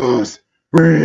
Just breathe.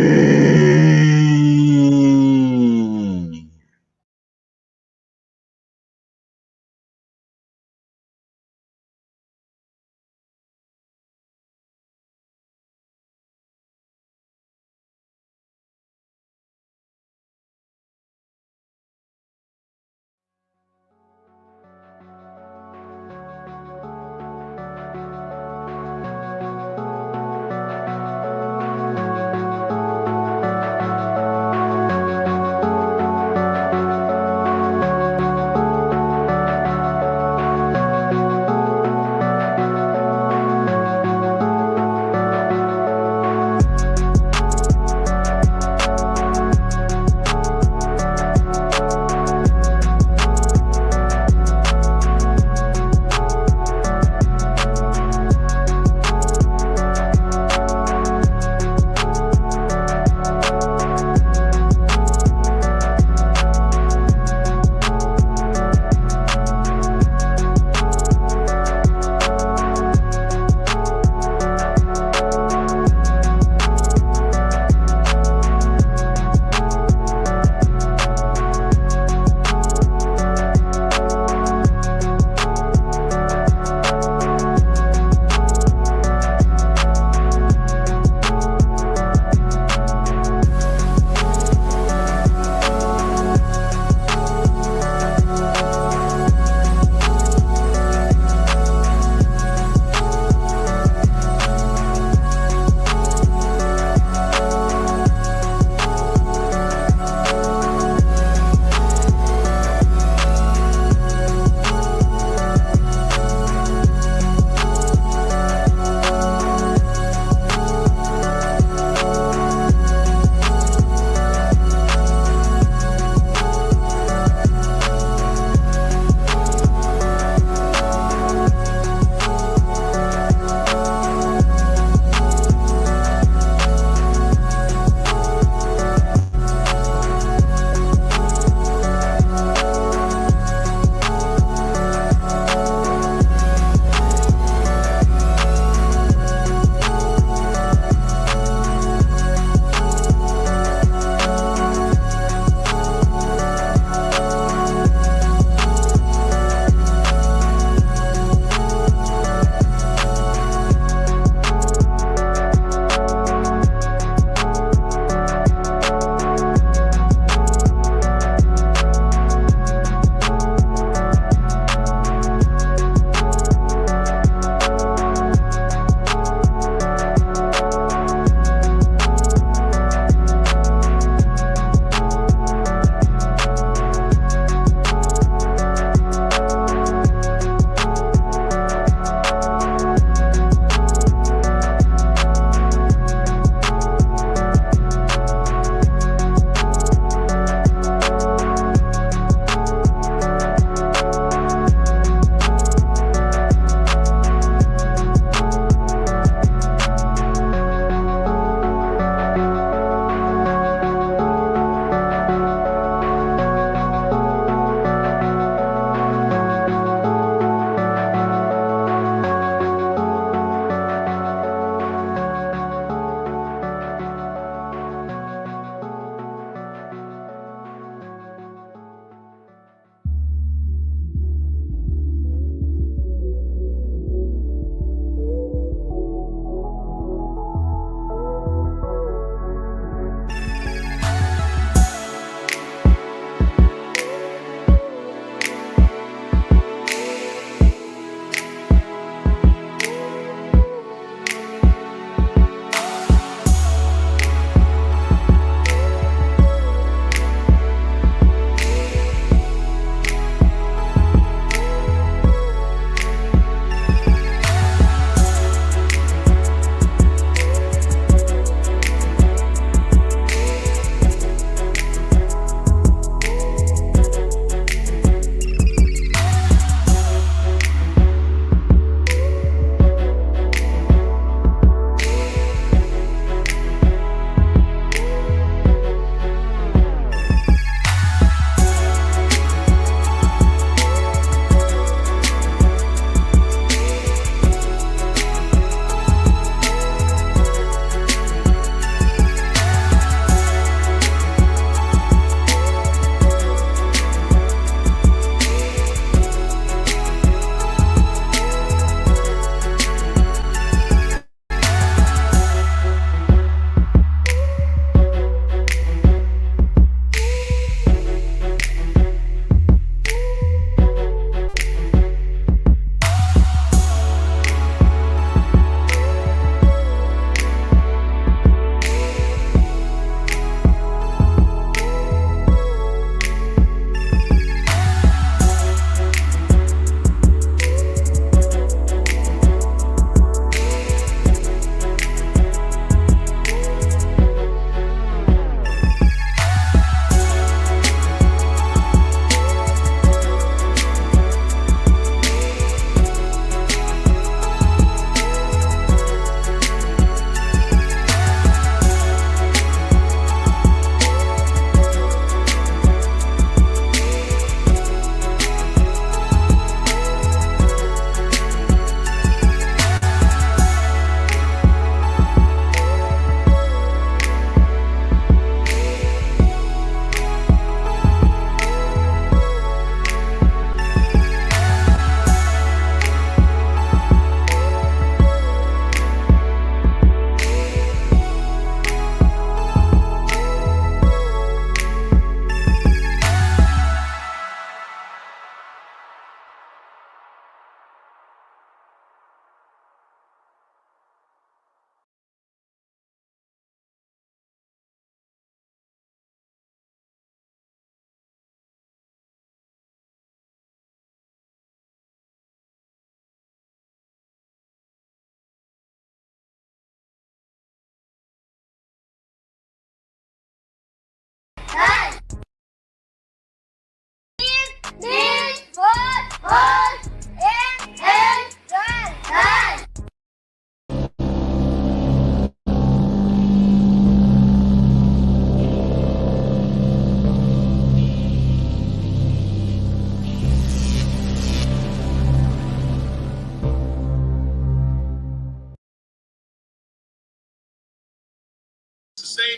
Same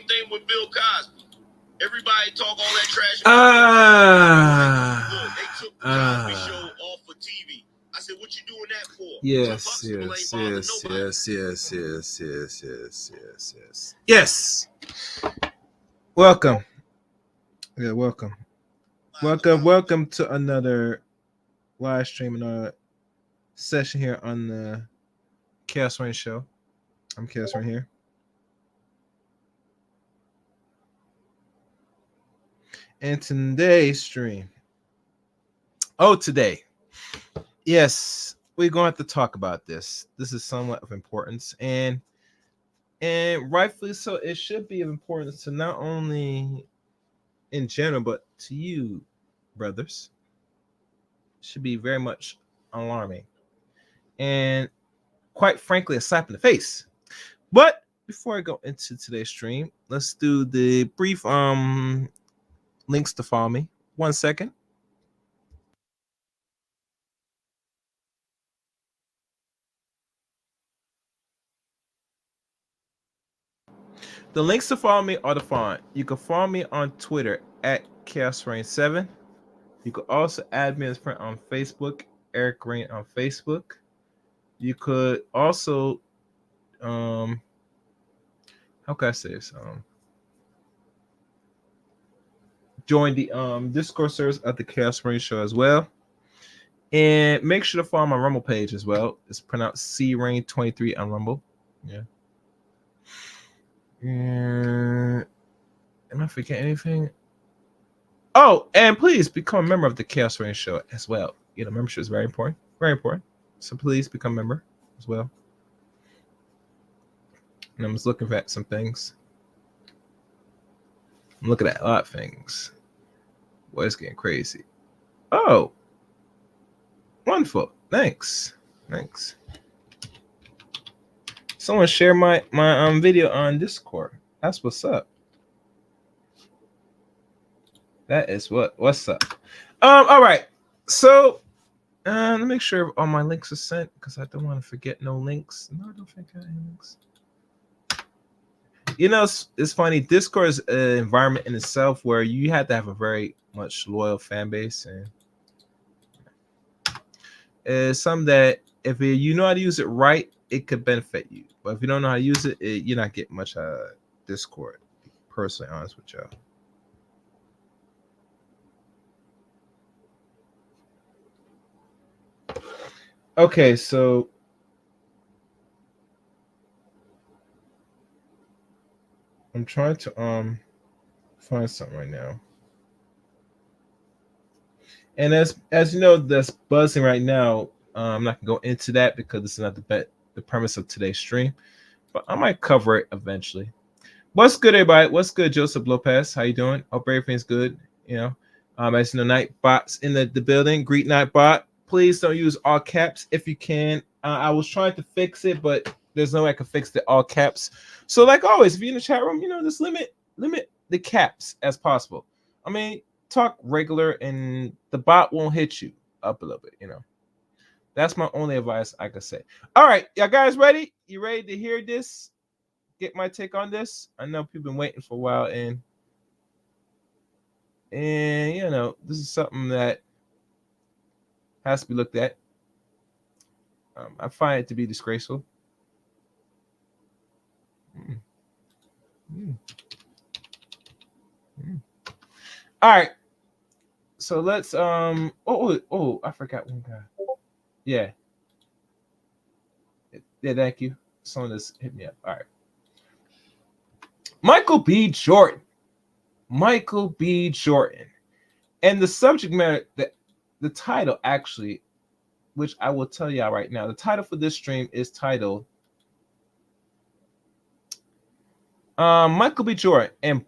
thing with Bill Cosby. Everybody talk all that trash. Look, they took the Cosby Show off of TV. I said, "What you doing that for?" Yes. Welcome. Yeah, welcome to another live stream and session here on the Chaos Rain Show. I'm Chaos Rain here. And today's stream. Today. Yes, we're going to have to talk about this. This is somewhat of importance, and rightfully so. It should be of importance to not only in general, but to you, brothers. It should be very much alarming, and quite frankly, a slap in the face. But before I go into today's stream, let's do the brief links to follow me. 1 second. The links to follow me are the following. You can follow me on Twitter at ChaosRain7. You can also add me as a friend on Facebook, Eric Rain on Facebook. You could also, how can I say this? Join the Discord servers at the Chaos Rain Show as well. And make sure to follow my Rumble page as well. It's pronounced CRain23 on Rumble. Yeah. Am I forgetting anything? Oh, and please become a member of the Chaos Rain Show as well. You know, membership is very important. Very important. So please become a member as well. And I'm just looking at some things. I'm looking at a lot of things. Boy, it's getting crazy. Oh. Wonderful. Thanks. Someone share my video on Discord. That's what's up. That is what's up. All right. So let me make sure all my links are sent because I don't want to forget no links. No, I don't think I have any links. You know, it's funny. Discord is an environment in itself where you have to have a very much loyal fan base, and it's something that if you know how to use it right, it could benefit you. But if you don't know how to use it, you're not getting much out of Discord. To be personally honest with y'all. Okay, so I'm trying to find something right now. And as you know, that's buzzing right now. I'm not gonna go into that because this is not the premise of today's stream, but I might cover it eventually. What's good, everybody? What's good, Joseph Lopez? How you doing? Hope everything's good. You know, as you know, Nightbot's in the building. Greet Nightbot. Please don't use all caps if you can. I was trying to fix it, but there's no way I can fix the all caps. So, like always, if you're in the chat room, you know, just limit the caps as possible. I mean, talk regular, and the bot won't hit you up a little bit. You know, that's my only advice I could say. All right, y'all guys ready? You ready to hear this? Get my take on this? I know people been waiting for a while, and you know, this is something that has to be looked at. I find it to be disgraceful. All right, so let's I forgot one guy. Yeah, thank you. Someone just hit me up. All right, Michael B. Jordan, and the subject matter, the title actually, which I will tell y'all right now, the title for this stream is titled Michael B. Jordan and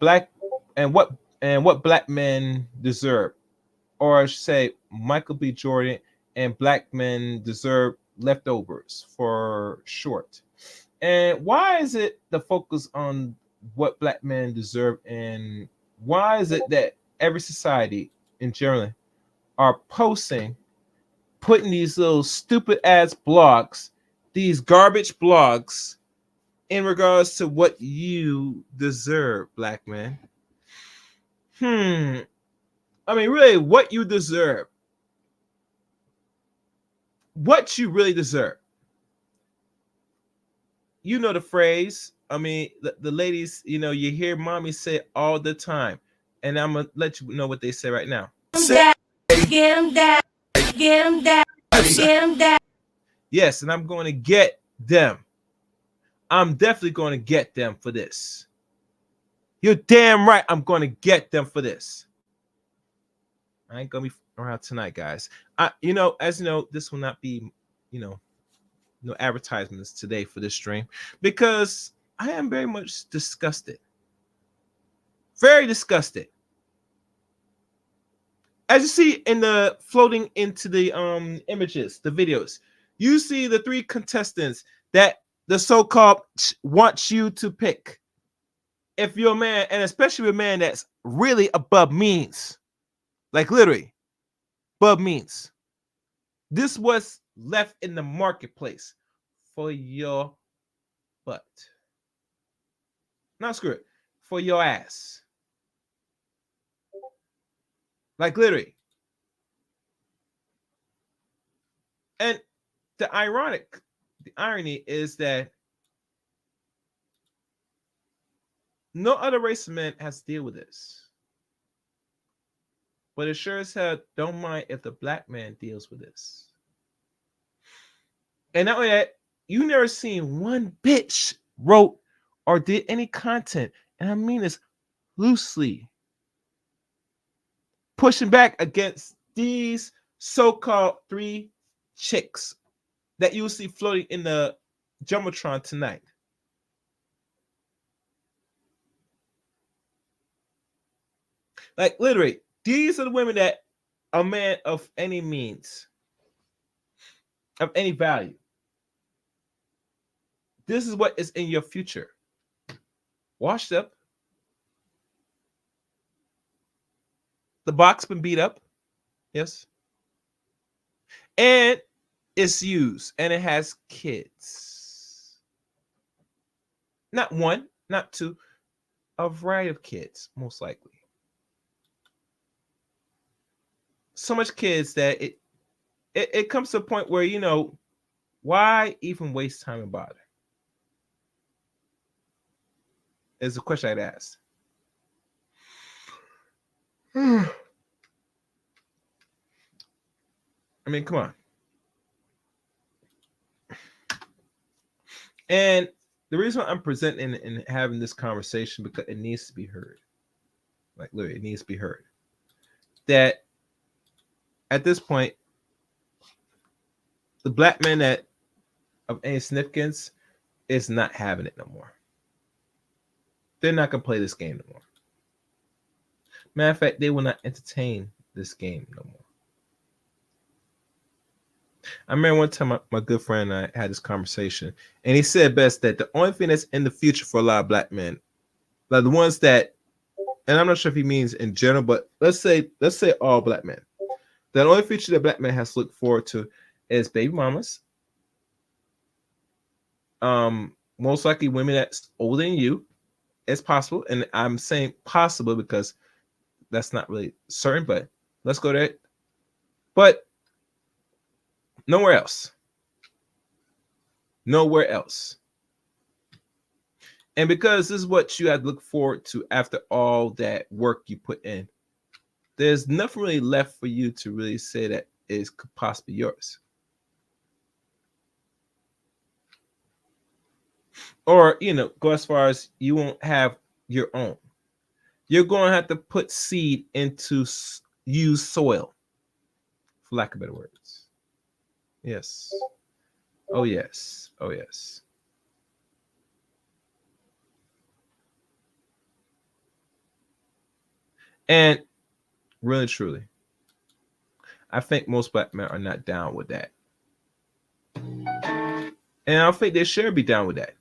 what black men deserve, or I should say Michael B. Jordan and black men deserve leftovers for short. And why is it the focus on what black men deserve, and why is it that every society in general are posting, putting these little stupid ass blogs, these garbage blogs, in regards to what you deserve, black man? I mean, really, what you deserve, what you really deserve. You know the phrase. I mean, the ladies, you hear mommy say all the time, and I'm gonna let you know what they say right now. Get him down, get him down, get him down. Yes, and I'm going to get them. I'm definitely going to get them for this. You're damn right. I'm going to get them for this. I ain't gonna be around tonight, guys. As you know, this will not be, no advertisements today for this stream, because I am very much disgusted. Very disgusted. As you see in the floating into the images, the videos, you see the three contestants that the so-called wants you to pick. If you're a man, and especially a man that's really above means, like literally above means, this was left in the marketplace for your butt. Not screw it, for your ass. Like literally. And the irony is that no other race of men has to deal with this. But it sure as hell don't mind if the black man deals with this. And not only that, you never seen one bitch wrote or did any content, and I mean this loosely, pushing back against these so-called three chicks that you will see floating in the Jumbotron tonight. Like literally, these are the women that a man of any means, of any value, this is what is in your future. Washed up. The box been beat up. Yes. And it's used, and it has kids. Not one, not two, a variety of kids, most likely. So much kids that it comes to a point where, why even waste time and bother? Is a question I'd ask. I mean, come on. And the reason I'm presenting and having this conversation, because it needs to be heard. Like literally, it needs to be heard. That at this point, the black man that of any significance is not having it no more. They're not gonna play this game no more. Matter of fact, they will not entertain this game no more. I remember one time my good friend and I had this conversation, and he said best that the only thing that's in the future for a lot of black men, like the ones that, and I'm not sure if he means in general, but let's say all black men, the only future that black men has to look forward to is baby mamas, most likely women that's older than you. It's possible, and I'm saying possible because that's not really certain, but let's go there. But nowhere else. Nowhere else. And because this is what you have to look forward to after all that work you put in, there's nothing really left for you to really say that is could possibly yours. Or, go as far as you won't have your own. You're going to have to put seed into used soil, for lack of better words. Yes. Oh, yes. Oh, yes. And really, truly, I think most black men are not down with that. And I don't think they should be down with that.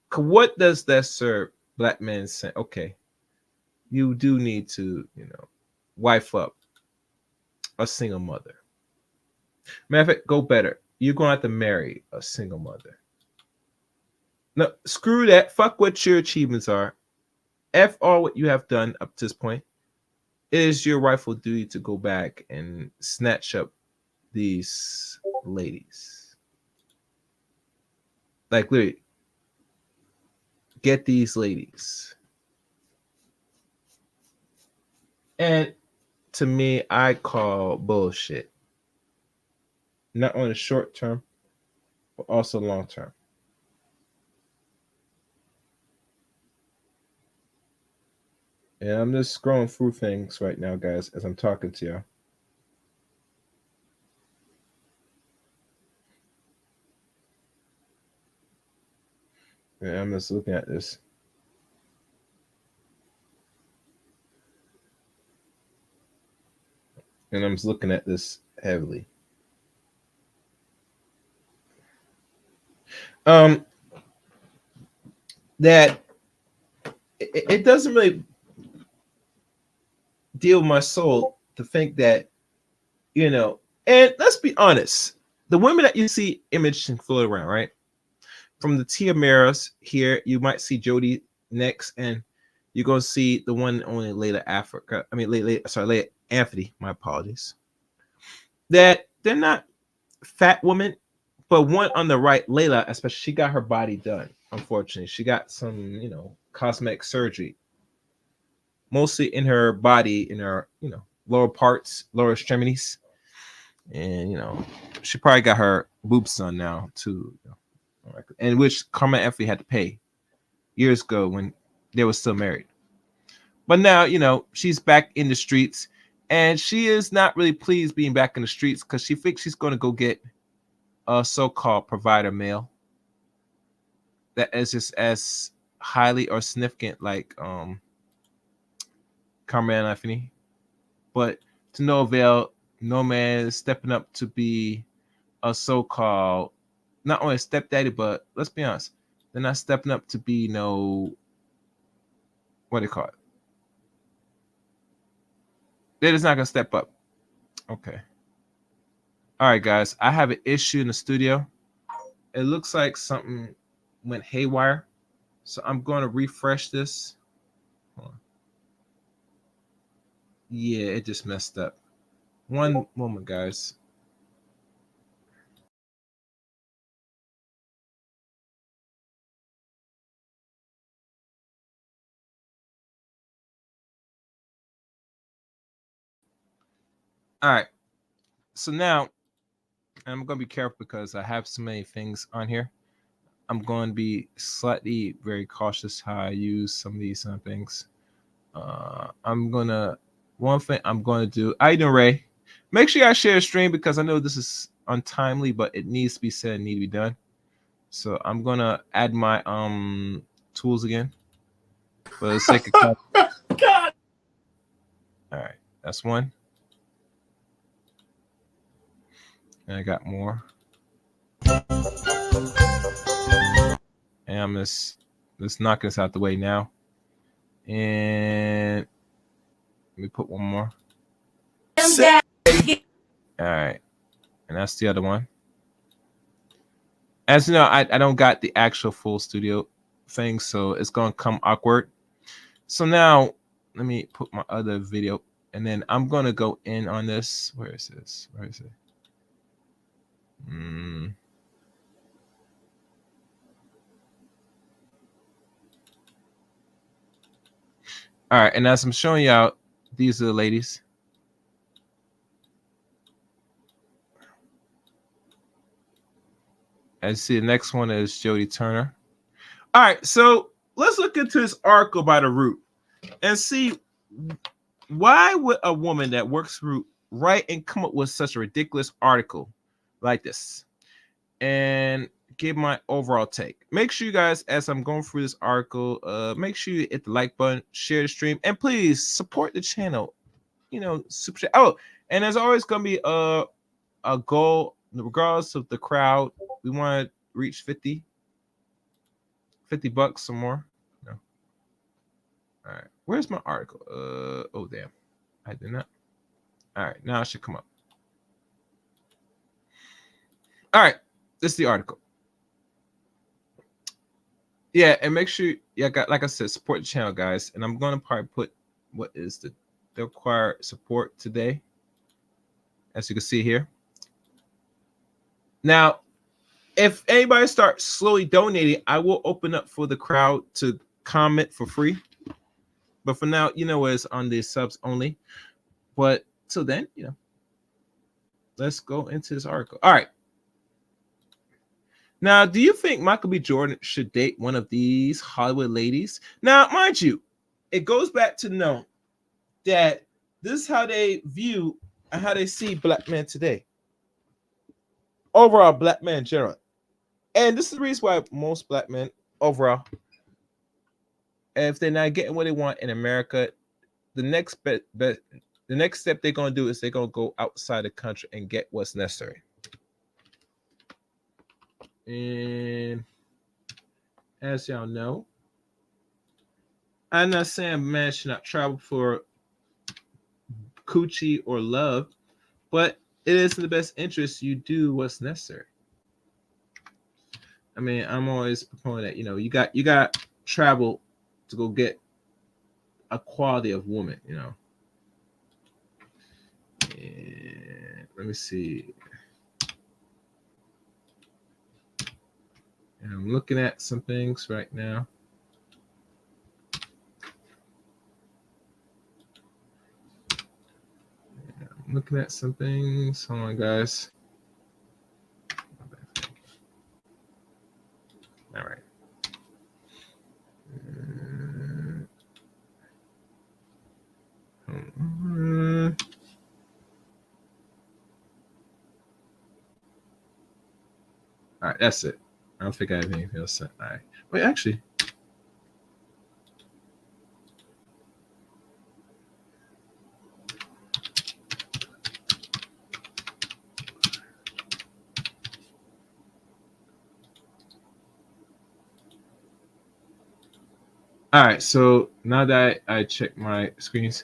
'Cause what does that serve black men saying, okay, you do need to, wife up a single mother. Matter of fact, go better. You're going to have to marry a single mother. No, screw that. Fuck what your achievements are. F all what you have done up to this point. It is your rightful duty to go back and snatch up these ladies. Like, literally, get these ladies. And to me, I call bullshit. Not only short term, but also long term. And I'm just scrolling through things right now, guys, as I'm talking to you. And I'm just looking at this. And I'm just looking at this heavily. That it doesn't really deal with my soul to think that, and let's be honest, the women that you see imaged and float around, right? From the Tia Maras here, you might see Jody next, and you're gonna see the one and only Layla Africa. I mean, Layla Anthony. My apologies. That they're not fat women, but one on the right, Layla, especially, she got her body done. Unfortunately, she got some, cosmetic surgery, mostly in her body, in her, lower parts, lower extremities, and she probably got her boobs done now too, and which Carmen Effie had to pay years ago when they were still married. But now, she's back in the streets, and she is not really pleased being back in the streets because she thinks she's going to go get a so-called provider male that is just as highly or significant like Carmen Anthony, but to no avail. No man is stepping up to be a so-called not only a stepdaddy, but let's be honest, they're not stepping up to be what do you call it? They're just not gonna step up. Okay. All right, guys. I have an issue in the studio. It looks like something went haywire. So I'm going to refresh this. Hold on. Yeah, it just messed up. One moment, guys. All right. So now I'm going to be careful because I have so many things on here. I'm going to be slightly very cautious how I use some of these things. One thing I'm going to do, I do Ray. Make sure you guys share the stream because I know this is untimely, but it needs to be said and need to be done. So I'm going to add my tools again for the sake of God. All right, that's one. And I got more. And I'm just let's knock this out the way now. And let me put one more. All right. And that's the other one. As you know, I don't got the actual full studio thing, so it's going to come awkward. So now, let me put my other video, and then I'm going to go in on this. Where is this? Where is it? All right, and as I'm showing you out, these are the ladies. As you see, the next one is Jody Turner. All right, so let's look into this article by the Root and see why would a woman that works Root write and come up with such a ridiculous article like this, and give my overall take. Make sure you guys, as I'm going through this article, make sure you hit the like button, share the stream, and please support the channel. Super chat. Oh, And there's always gonna be a goal, regardless of the crowd. We want to reach 50 bucks or more. No. All right. Where's my article? Oh damn. I did not. All right, now it should come up. All right, this is the article. Yeah, and make sure, yeah, like I said, support the channel, guys. And I'm gonna probably put what is the required support today, as you can see here. Now, if anybody starts slowly donating, I will open up for the crowd to comment for free. But for now, you know, it's on the subs only. But till then, you know, let's go into this article. All right. Now, do you think Michael B. Jordan should date one of these Hollywood ladies? Now, mind you, it goes back to know that this is how they view and how they see black men today. Overall, black men in general. And this is the reason why most black men overall, if they're not getting what they want in America, the next step they're gonna do is they're gonna go outside the country and get what's necessary. And as y'all know, I'm not saying man should not travel for coochie or love, but it is in the best interest you do what's necessary. I mean, I'm always proponent that, you know, you got travel to go get a quality of woman, you know. And let me see. And I'm looking at some things right now. I'm looking at some things. Hold on, guys. All right. All right, that's it. I don't think I have anything else. All right. Wait, actually. All right, so now that I check my screens,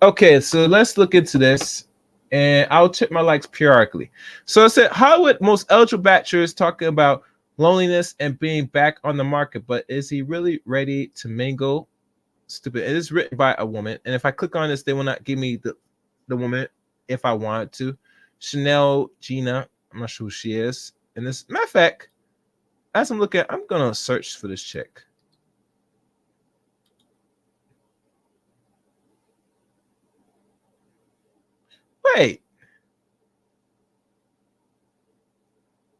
okay, so let's look into this, and I'll check my likes periodically. So it said Hollywood most eligible bachelors talking about loneliness and being back on the market, but is he really ready to mingle? Stupid. It is written by a woman, and if I click on this, they will not give me the woman if I wanted to. Chanel Gina, I'm not sure who she is. And this, matter of fact, as I'm looking, I'm gonna search for this chick. Wait.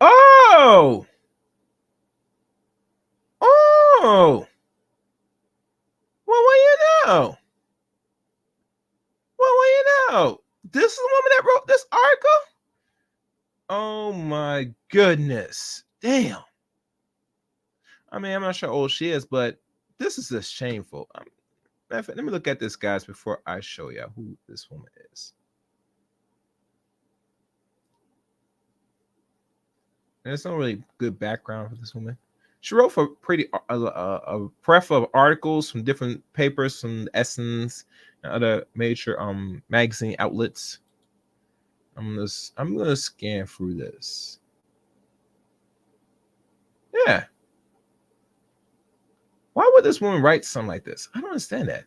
Oh. Oh. Well, what you know? Well, what you know? This is the woman that wrote this article? Oh my goodness. Damn. I mean, I'm not sure how old she is, but this is just shameful. Let me look at this, guys, before I show you who this woman is. There's no really good background for this woman. She wrote for pretty a plethora of articles from different papers, from Essence and other major magazine outlets. I'm gonna scan through this. Yeah. Why would this woman write something like this? I don't understand that.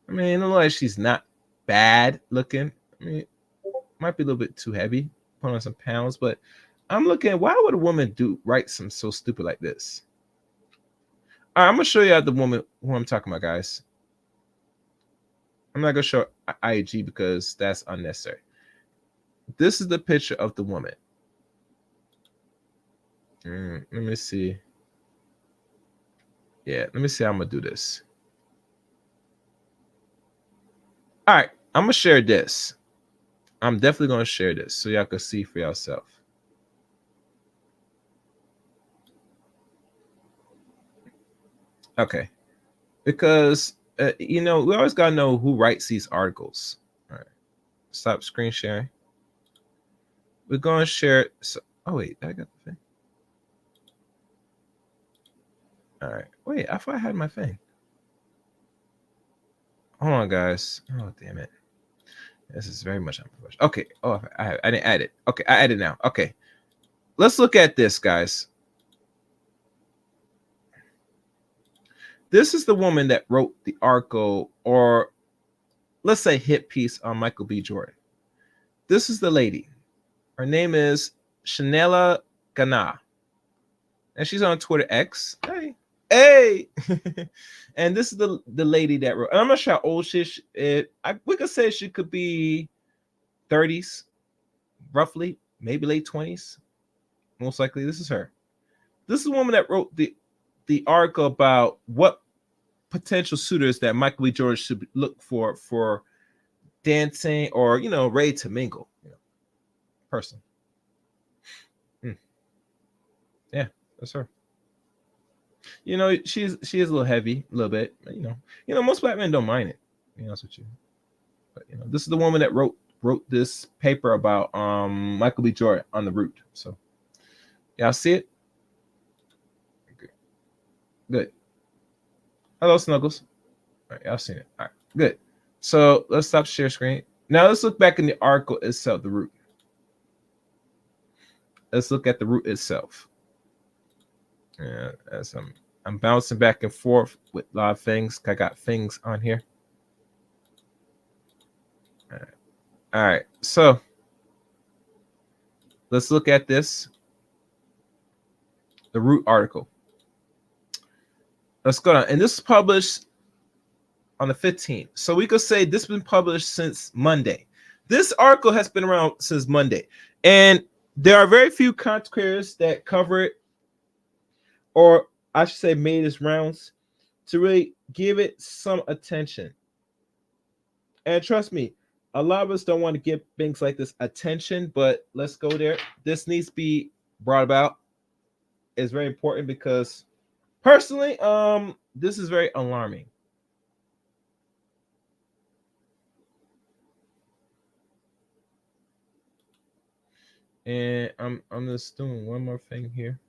I mean, it looks like she's not bad looking. I mean, might be a little bit too heavy, put on some pounds, but I'm looking at, why would a woman write something so stupid like this? All right, I'm gonna show you the woman who I'm talking about, guys. I'm not gonna show IG because that's unnecessary. This is the picture of the woman. Let me see. Yeah, let me see how I'm gonna do this. All right, I'm gonna share this. I'm definitely gonna share this so y'all can see for yourself. Okay, because you know, we always gotta know who writes these articles. All right, stop screen sharing. We're going to share it. So, oh, wait, I got the thing. All right. Wait, I thought I had my thing. Hold on, guys. Oh, damn it. This is very much unprofessional. Okay. Oh, I didn't add it. Okay, I added it now. Okay. Let's look at this, guys. This is the woman that wrote the article, or let's say hit piece on Michael B. Jordan. This is the lady. Her name is Shanela Gana. And she's on Twitter X. Hey. And this is the lady that wrote. And I'm not sure how old she is. We could say she could be 30s, roughly, maybe late 20s. Most likely, this is her. This is the woman that wrote the article about what potential suitors that Michael B. Jordan should look for dancing or, ready to mingle, person. Yeah, that's her. She is a little heavy, a little bit. Most black men don't mind it. To be honest with you, but this is the woman that wrote this paper about Michael B. Jordan on the Root. So, y'all see it? Good. Hello, Snuggles. All right, y'all seen it. All right, good. So let's stop share screen. Now let's look back in the article itself, the Root. Let's look at the Root itself. Yeah, as I'm bouncing back and forth with a lot of things. I got things on here. All right. So let's look at this. The Root article. Let's go down. And this is published on the 15th. So we could say this has been published since Monday. This article has been around since Monday. And there are very few content creators that cover it, or I should say made its rounds, to really give it some attention. And trust me, a lot of us don't want to give things like this attention, but let's go there. This needs to be brought about. It's very important because personally, this is very alarming. And I'm just doing one more thing here.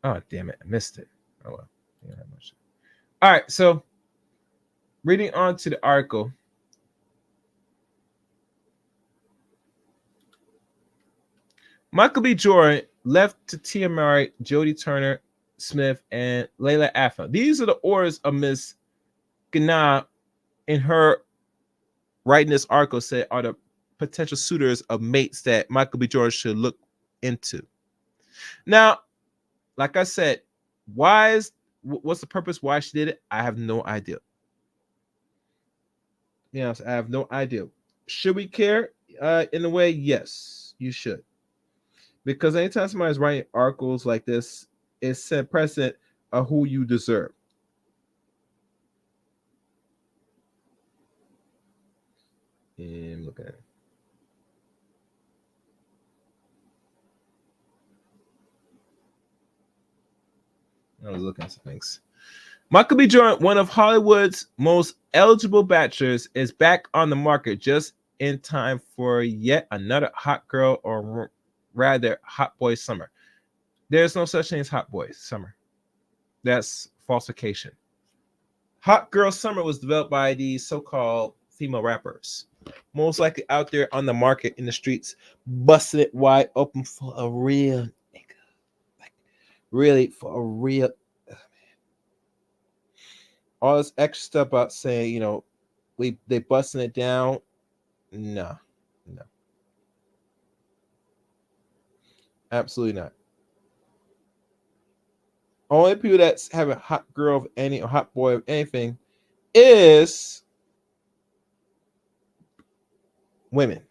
Oh, damn it. I missed it. Oh, well. Yeah, that much. All right. So, reading on to the article. Michael B. Jordan left to Tia Murray, Jodie Turner Smith, and Layla Affa. These are the orders of Miss Gana in her writing this article said are the potential suitors of mates that Michael B. Jordan should look into. Now, like I said, what's the purpose why she did it? I have no idea. Yes, I have no idea. Should we care? In a way, yes, you should. Because anytime somebody's writing articles like this, it's set precedent of who you deserve. And look at it. I was looking at some things. Michael B. Jordan, one of Hollywood's most eligible bachelors, is back on the market just in time for yet another hot girl, or rather hot boy summer. There's no such thing as hot boy summer. That's falsification. Hot girl summer was developed by these so-called female rappers, most likely out there on the market in the streets, busting it wide open for a real nigga. Like, really, for a real. All this extra stuff about saying, they busting it down. No. Absolutely not. Only people that's having a hot girl of any or hot boy of anything is women.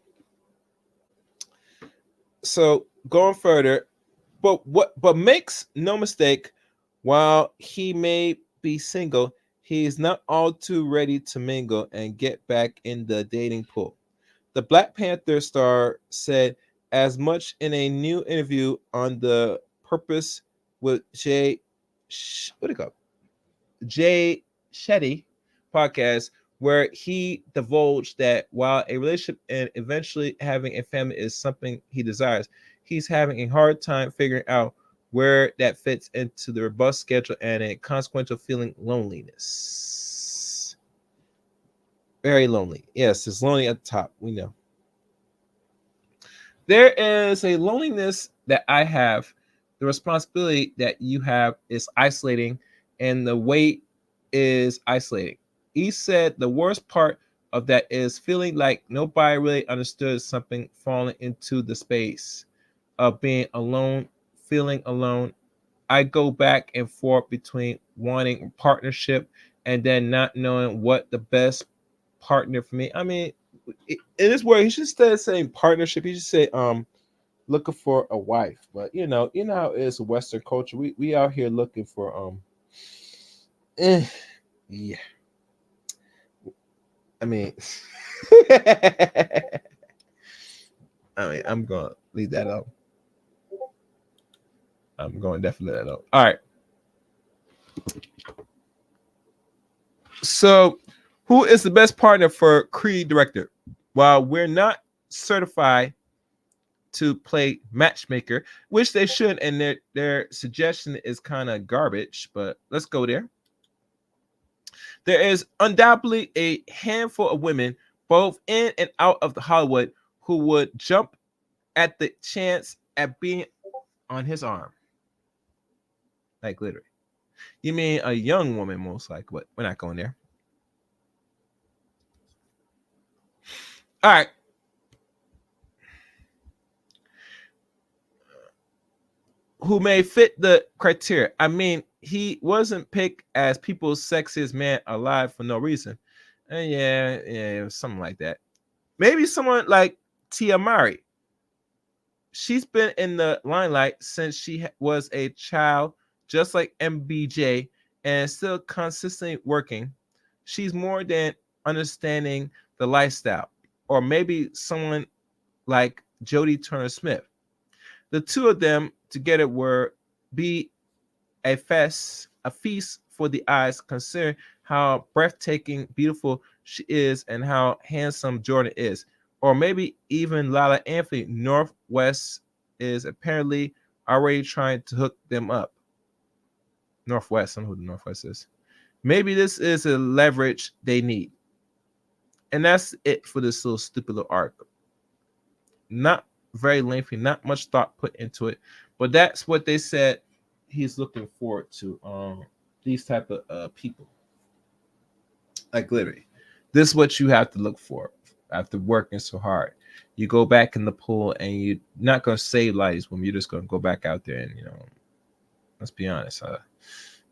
So going further, but makes no mistake, while he may be single, he is not all too ready to mingle and get back in the dating pool. The Black Panther star said as much in a new interview on the Purpose with what do you call it? Jay Shetty podcast, where he divulged that while a relationship and eventually having a family is something he desires, he's having a hard time figuring out where that fits into the robust schedule and a consequential feeling loneliness. Very lonely. Yes, it's lonely at the top. We know. There is a loneliness that I have. The responsibility that you have is isolating, and the weight is isolating. He said the worst part of that is feeling like nobody really understood something, falling into the space of being alone, feeling alone. I go back and forth between wanting partnership and then not knowing what the best partner for me. I mean, in this word, he should instead of saying partnership, he should say looking for a wife. But you know how it is Western culture. We out here looking for yeah. I mean I'm gonna leave that out. I'm going to definitely leave that out. All right. So who is the best partner for Creed director? While we're not certified to play matchmaker, which they should, and their suggestion is kind of garbage, but let's go there. There is undoubtedly a handful of women, both in and out of the Hollywood, who would jump at the chance at being on his arm. Like literally. You mean a young woman, most likely, but we're not going there. All right. Who may fit the criteria? I mean, he wasn't picked as people's sexiest man alive for no reason. And yeah, something like that. Maybe someone like Tia Mowry. She's been in the limelight since she was a child, just like MBJ, and still consistently working. She's more than understanding the lifestyle. Or maybe someone like Jodie Turner-Smith. The two of them together were be a feast for the eyes, considering how breathtaking, beautiful she is, and how handsome Jordan is. Or maybe even Lala Anthony. Northwest is apparently already trying to hook them up. Northwest, I don't know who the Northwest is. Maybe this is a leverage they need. And that's it for this little stupid little article. Not very lengthy, not much thought put into it, but that's what they said he's looking forward to. These type of people, like literally, this is what you have to look for after working so hard. You go back in the pool, and you're not gonna save lives when you're just gonna go back out there and let's be honest,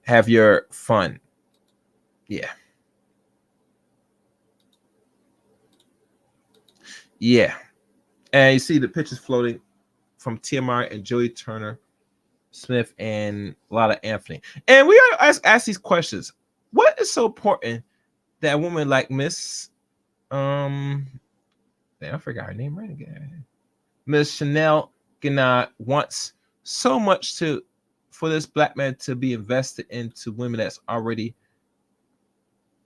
have your fun. Yeah. And you see the pictures floating from TMI and Joey Turner Smith and Lala Anthony. And we gotta ask these questions. What is so important that a woman like Miss I forgot her name right again. Miss Chanel Gannat wants so much for this black man to be invested into women that's already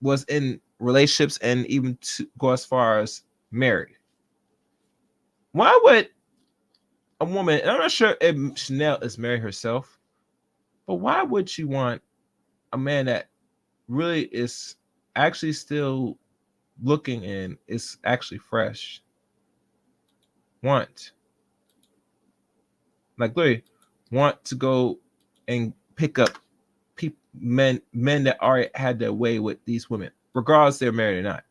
was in relationships and even to go as far as married. Why would a woman, and I'm not sure if Chanel is married herself, but why would you want a man that really is actually still looking and is actually fresh? Want to go and pick up men that already had their way with these women, regardless they're married or not.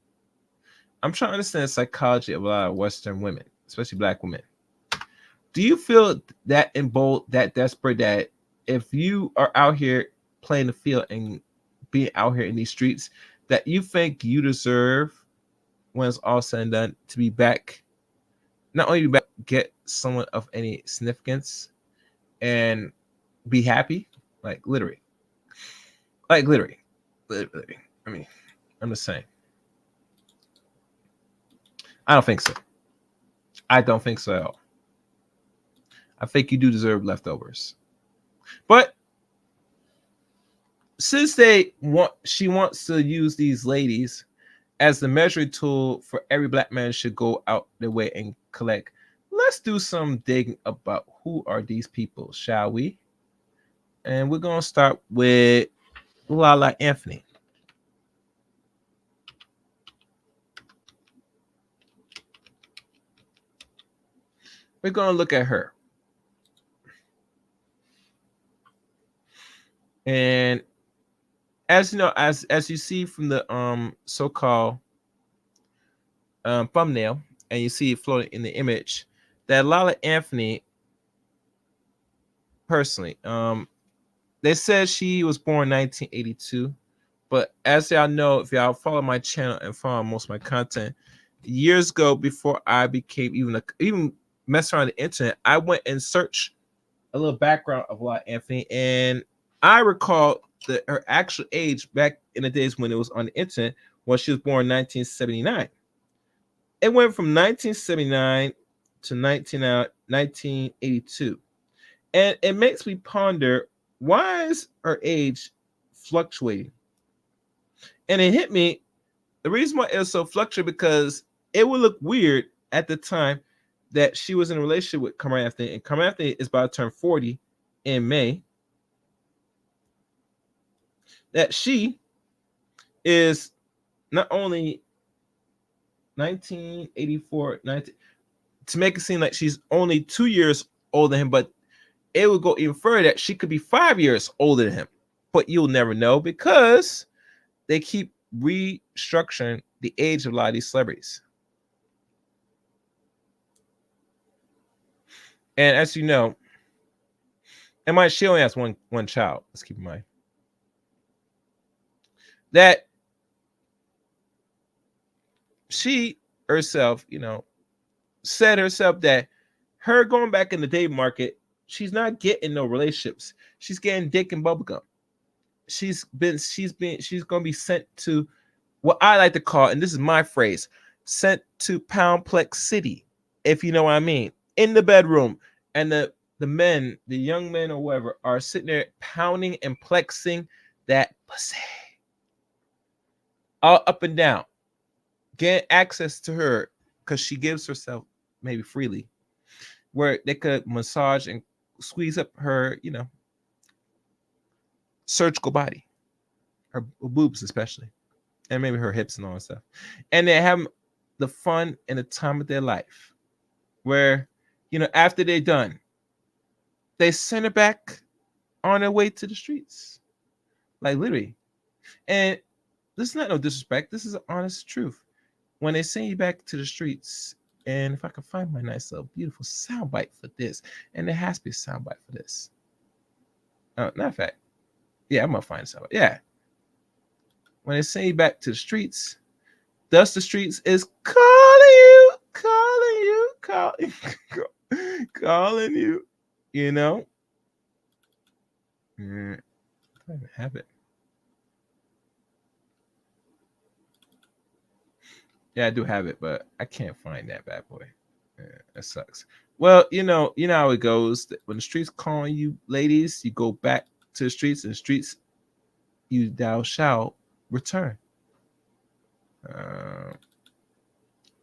I'm trying to understand the psychology of a lot of Western women, especially black women. Do you feel that bold, that desperate, that if you are out here playing the field and being out here in these streets, that you think you deserve, when it's all said and done, to be back, not only be back, get someone of any significance and be happy? Like literally. I mean, I'm just saying. I don't think so. I don't think so at all. I think you do deserve leftovers. But since she wants to use these ladies as the measuring tool for every black man should go out their way and collect. Let's do some digging about who are these people, shall we? And we're gonna start with Lala Anthony. We're gonna look at her. And as you know, as you see from the so-called thumbnail, and you see it floating in the image, that Lala Anthony, personally, they said she was born 1982, but as y'all know, if y'all follow my channel and follow most of my content, years ago, before I became even messing around the internet, I went and searched a little background of Lala Anthony, and I recall that her actual age back in the days when it was on the internet was she was born in 1979. It went from 1979 to 1982. And it makes me ponder, why is her age fluctuating? And it hit me, the reason why it was so fluctuating, because it would look weird at the time that she was in a relationship with Carmel Anthony, and Carmel Anthony is about to turn 40 in May. That she is not only 1984, to make it seem like she's only 2 years older than him, but it would go even further that she could be 5 years older than him. But you'll never know, because they keep restructuring the age of a lot of these celebrities. And as you know, she only has one child. Let's keep in mind that she herself, said herself that her going back in the dating market, she's not getting no relationships. She's getting dick and bubblegum. She's gonna be sent to what I like to call, and this is my phrase, sent to Poundplex City, if you know what I mean, in the bedroom. And the men, the young men or whatever, are sitting there pounding and plexing that pussy all up and down, getting access to her because she gives herself maybe freely, where they could massage and squeeze up her, surgical body, her boobs especially, and maybe her hips and all that stuff. And they have the fun and the time of their life, where, after they're done, they send her back on their way to the streets, like literally. And this is not no disrespect. This is an honest truth. When they send you back to the streets, and if I can find my nice little beautiful soundbite for this, and there has to be a soundbite for this. Not fact. Yeah, I'm gonna find a soundbite. Yeah. When they send you back to the streets, thus the streets is calling you, calling you. I don't even have it. Yeah, I do have it, but I can't find that bad boy. Yeah, that sucks. Well, you know how it goes. When the streets calling you, ladies, you go back to the streets, and the streets, thou shalt return.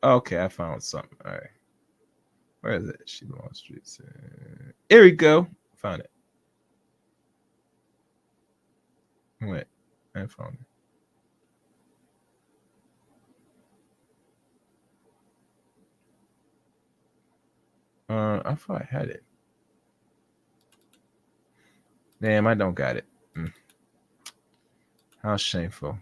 Okay, I found something. All right, where is it? She belongs streets. Here we go. Found it. Wait, I found it. I thought I had it. Damn, I don't got it. How shameful.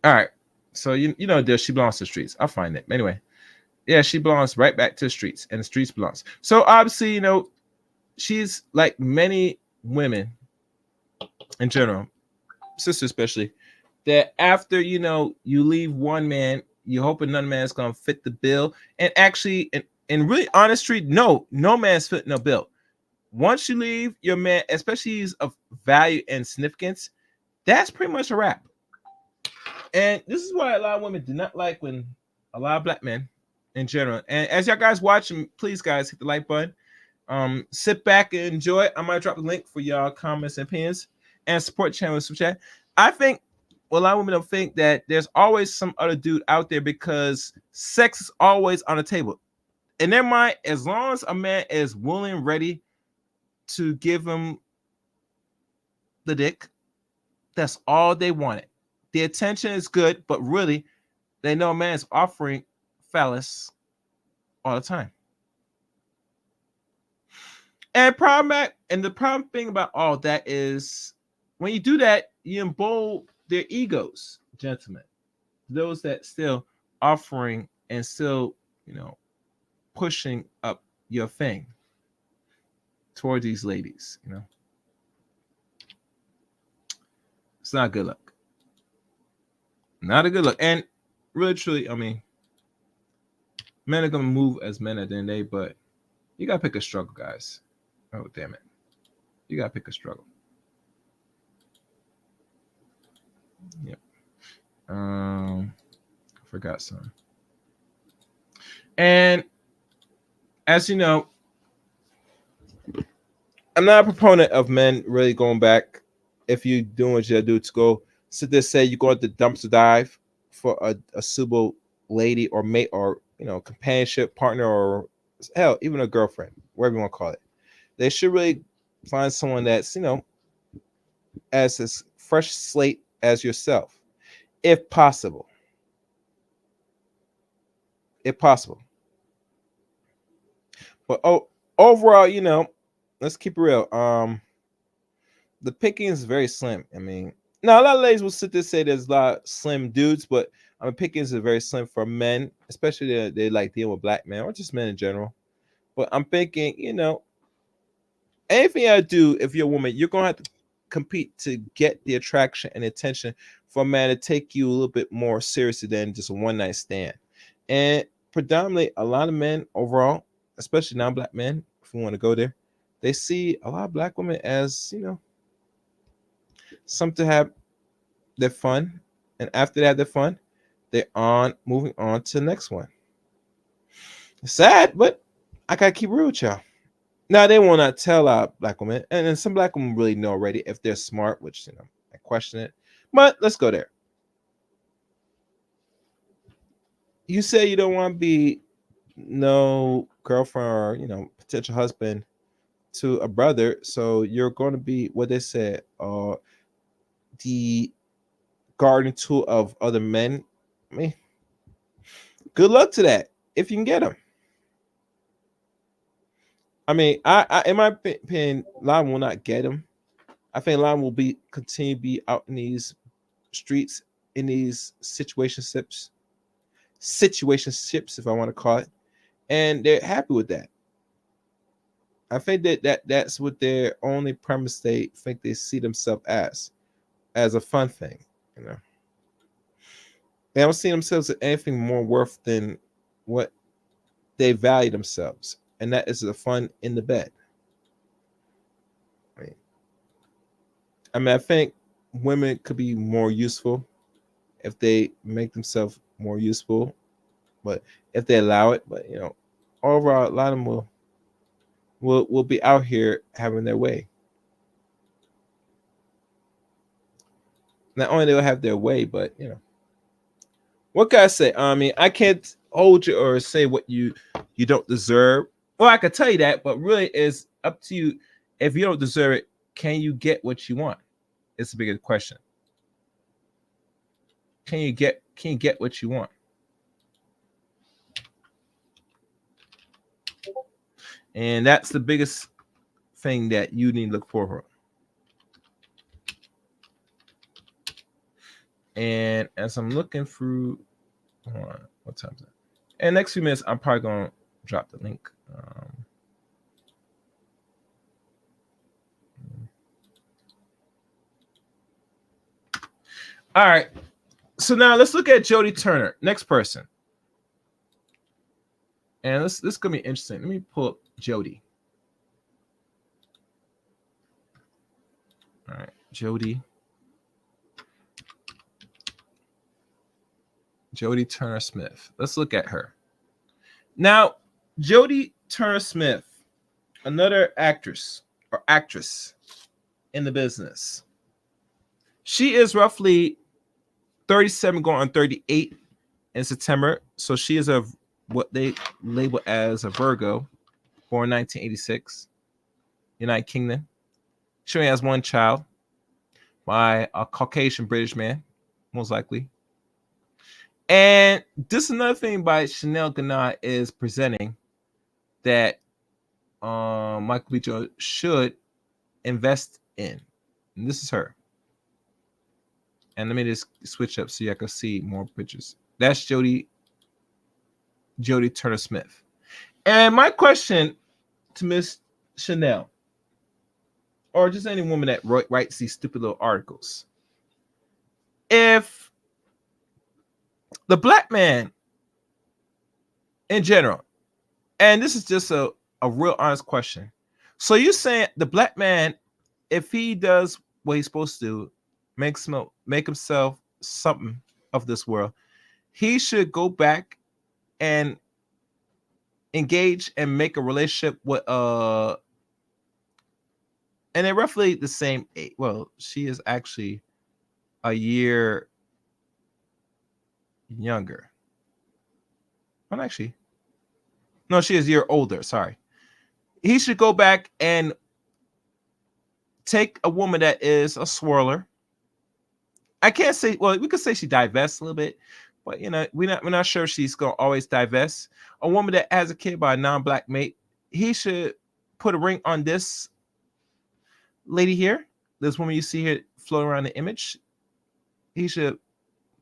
All right. So she belongs to the streets. I'll find it. Anyway, yeah, she belongs right back to the streets, and the streets belongs. So obviously, she's like many women in general, sisters especially, that after you leave one man, you hope another man's gonna fit the bill. And actually, in really honest street, no man's fitting no bill. Once you leave your man, especially he's of value and significance, that's pretty much a wrap. And this is why a lot of women do not like when a lot of black men in general. And as y'all guys watching, please guys hit the like button. Sit back and enjoy it. I might drop a link for y'all comments and opinions and support channel with Super Chat. I think a lot of women don't think that there's always some other dude out there because sex is always on the table. In their mind, as long as a man is willing, ready to give him the dick, that's all they wanted. The attention is good, but really, they know a man is offering phallus all the time. And the problem thing about all that is when you do that, you embolden their egos, gentlemen. Those that still offering and still, pushing up your thing toward these ladies, It's not good luck. Not a good look. And really, truly, I mean, men are gonna move as men at the end of the day, but you gotta pick a struggle, guys. Oh, damn it. You gotta pick a struggle. Yep. I forgot some. And as you know, I'm not a proponent of men really going back. If you doing what you do to go sit there, say you go at the dumpster dive for a suitable lady or mate or companionship partner or hell, even a girlfriend, whatever you want to call it. They should really find someone that's as a fresh slate as yourself, if possible. If possible. But overall, let's keep it real. The picking is very slim. I mean, now a lot of ladies will sit there and say there's a lot of slim dudes, but pickings are very slim for men, especially they like dealing with black men or just men in general. But I'm thinking, anything I do, if you're a woman, you're gonna have to compete to get the attraction and attention for a man to take you a little bit more seriously than just a one-night stand. And predominantly, a lot of men overall, especially non-black men, if we want to go there, they see a lot of black women as some to have their fun, and after they have their fun, they're moving on to the next one. It's sad, but I gotta keep real with y'all. Now they will not tell black women, and some black women really know already if they're smart, which I question it. But let's go there. You say you don't want to be no girlfriend or potential husband to a brother, so you're going to be what they said, the garden tool of other men. I mean, good luck to that if you can get them. I mean, I in my opinion, Lime will not get him. I think Lime will continue to be out in these streets, in these situationships, if I want to call it, and they're happy with that. I think that's what their only premise they think they see themselves as a fun thing. They don't see themselves as anything more worth than what they value themselves, and that is the fun in the bed. I think women could be more useful if they make themselves more useful, but if they allow it. But overall, a lot of them will be out here having their way. Not only they'll have their way, but what can I say? I mean, I can't hold you or say what you don't deserve. Well, I could tell you that, but really, it's up to you. If you don't deserve it, can you get what you want? It's a bigger question. Can you get what you want? And that's the biggest thing that you need to look for. And as I'm looking through, hold on, what time is it? In the next few minutes, I'm probably gonna drop the link. All right. So now let's look at Jodie Turner. Next person. And this is gonna be interesting. Let me pull up Jodie. All right, Jodie Turner Smith. Let's look at her. Now, Jodie Turner Smith. another actress or actress in the business. She is roughly 37 going on 38 in September. So she is a what they label as a Virgo, born 1986, United Kingdom. She only has one child by a Caucasian British man, most likely. And this is another thing by Chanel Ganat is presenting that Michael B. Jordan should invest in. And this is her. And let me just switch up so you can see more pictures. That's Jodie Turner Smith. And my question to Miss Chanel, or just any woman that writes these stupid little articles, if the black man in general, and this is just a real honest question. So you saying the black man, if he does what he's supposed to do, make himself something of this world, he should go back and engage and make a relationship with and they're roughly the same age. Well, she is actually a year younger. Well, actually, no, she is a year older. Sorry. He should go back and take a woman that is a swirler. I can't say, well, we could say she divests a little bit, but we're not sure she's gonna always divest. A woman that has a kid by a non-black mate, he should put a ring on this lady here, this woman you see here floating around the image. He should